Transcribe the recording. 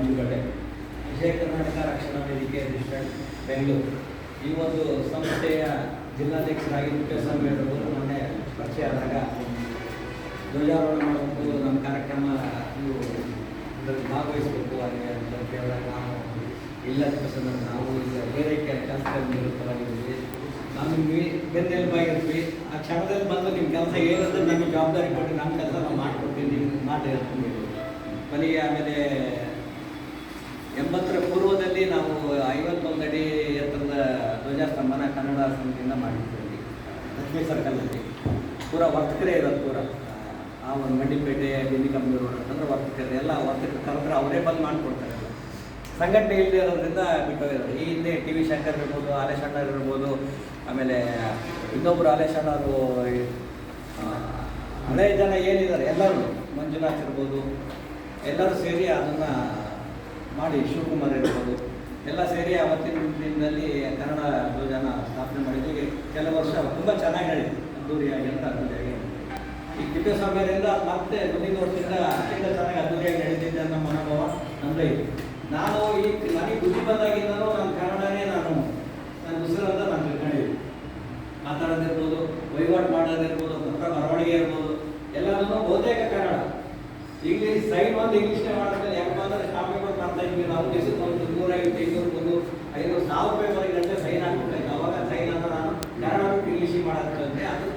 ಮಂಜುಗಡ್ಡೆ, ವಿಜಯ ಕರ್ನಾಟಕ ರಕ್ಷಣಾ ವೇದಿಕೆ ಅಧ್ಯಕ್ಷ ಬೆಂಗಳೂರು. ಈ ಒಂದು ಸಂಸ್ಥೆಯ ಜಿಲ್ಲಾಧ್ಯಕ್ಷರಾಗಿ ತಿಪ್ಪೇಸ್ವಾಮಿ ಅವರು ಮೊನ್ನೆ ಪರಿಚಯ ಆದಾಗ ಧ್ವಜಾರೋಹಣ ಮಾಡಬೇಕು, ನಮ್ಮ ಕಾರ್ಯಕ್ರಮ ನೀವು ಇದರಲ್ಲಿ ಭಾಗವಹಿಸಬೇಕು ಹಾಗೆ ಅಂತ ಕೇಳಿದಾಗ ನಾವು ಇಲ್ಲ ತಿಪ್ಪೇಸ್ವಾಮಿ ನಾವು ಈಗ ಬೇರೆ ಕೆಲಸದಲ್ಲಿ ನಿರತರಾಗಿದ್ದೀವಿ, ನಾವು ಬೆನ್ನೆಲುಬಾಗಿರ್ತೀವಿ, ಆ ಕ್ಷಣದಲ್ಲಿ ಬಂದು ನಿಮ್ಮ ಕೆಲಸ ಏನಂದ್ರೆ ನಮಗೆ ಜವಾಬ್ದಾರಿ ಕೊಟ್ಟು ನಮ್ಮ ಕೆಲಸ ನಾವು ಮಾಡಿಕೊಡ್ತೀವಿ, ನಿಮ್ಮ ಮಾತು ಹೇಳ್ತೀವಿ. ಕೊನೆಗೆ ಆಮೇಲೆ 80ರ ಪೂರ್ವದಲ್ಲಿ ನಾವು 51 ಅಡಿ ಎತ್ತರದ ಧ್ವಜಸ್ತಂಭನ ಕನ್ನಡ ಸಂಘದಿಂದ ಮಾಡಿರ್ತೀವಿ ಲಕ್ಷ್ಮೀ ಸರ್ಕಲ್ನಲ್ಲಿ. ಪೂರ ವರ್ತಕರೇ ಇರೋದು, ಪೂರ ಆ ಒಂದು ಮಂಡಿಪೇಟೆ ಗಿನ್ನಿಕಂಬಿ ರೋಡ್ ಅಂತಂದ್ರೆ ವರ್ತಕರು ಎಲ್ಲ ವರ್ತಕರು ಕರೆದ್ರೆ ಅವರೇ ಬಂದು ಮಾಡಿಕೊಡ್ತಾರೆ. ಸಂಘಟನೆ ಇಲ್ಲದೆ ಇರೋದ್ರಿಂದ ಬಿಟ್ಟೋಗಿರೋದು. ಈ ಹಿಂದೆ ಟಿ ವಿ ಶಂಕರ್ ಇರ್ಬೋದು, ಆಲೇಶ್ ಅಣ್ಣ ಇರ್ಬೋದು, ಆಮೇಲೆ ಇನ್ನೊಬ್ಬರು ಆಲೇಶ್ ಅಣ್ಣರು, ಹಳೆಯ ಜನ ಏನಿದ್ದಾರೆ ಎಲ್ಲರೂ, ಮಂಜುನಾಥ್ ಇರ್ಬೋದು, ಎಲ್ಲರೂ ಸೇರಿ ಅದನ್ನು ಮಾಡಿ, ಶಿವಕುಮಾರ್ ಇರ್ಬೋದು, ಎಲ್ಲ ಸೇರಿ ಅವತ್ತಿನ ದಿನದಲ್ಲಿ ಕನ್ನಡ ಧ್ವಜನ ಸ್ಥಾಪನೆ ಮಾಡಿದ್ವಿ. ಕೆಲವು ವರ್ಷ ತುಂಬ ಚೆನ್ನಾಗಿ ಹೇಳಿದ್ವಿ, ಅದ್ದೂರಿಯಾಗಿ ಅಂತ ಅದ್ದೂರಿಯಾಗಿ. ಈ ತಿಪ್ಪೇಸ್ವಾಮಿಯವರಿಂದ ಮತ್ತೆ ಮುಂದಿನ ವರ್ಷದಿಂದ ಅತ್ಯಂತ ಚೆನ್ನಾಗಿ ಅದ್ದೂರಿಯಾಗಿ ನಡೆದಿದ್ದೆ ಅನ್ನೋ ಮನೋಭಾವ ನಮ್ಮದೇ ಇದೆ. ನಾನು ಈ ನನಗೆ ಬುದ್ಧಿ ಬಂದಾಗಿಂದನೂ ನನ್ನ ಕನ್ನಡನೇ ನನ್ನ ಉಸಿರು ಅಂತ ನಾನು ತಿಳ್ಕೊಂಡಿದ್ದೀನಿ. ಮಾತಾಡೋದಿರ್ಬೋದು, ವಹಿವಾಟು ಮಾಡೋದಿರ್ಬೋದು, ಪತ್ರ ಬರವಣಿಗೆ ಇರ್ಬೋದು, ಎಲ್ಲದೂ ಬಹುತೇಕ ಕನ್ನಡ. ಇಂಗ್ಲೀಷ್ ಸೈನ್ ಒಂದು ಇಂಗ್ಲೀಷ್ನೇ ಮಾಡಿದ್ಮೇಲೆ ಯಾಕಪ್ಪ ಅಂದರೆ ಸ್ಟಾಂಪ್ ಪೇಪರ್ ಮಾಡ್ತಾ ಇದ್ವಿ ನಾವು. ದಿವಸಕ್ಕೆ ಒಂದು 250, 200, 300, 500, 1000 ಪೇಪರ್ ಗಂಟೆ ಸೈನ್ ಹಾಕ್ಬಿಟ್ಟೆ. ಅವಾಗ ಸೈನ್ ಅಂತ ನಾನು ಕನ್ನಡ ಇಂಗ್ಲೀಷಿಗೆ ಮಾಡೋದಂತೆ ಅದು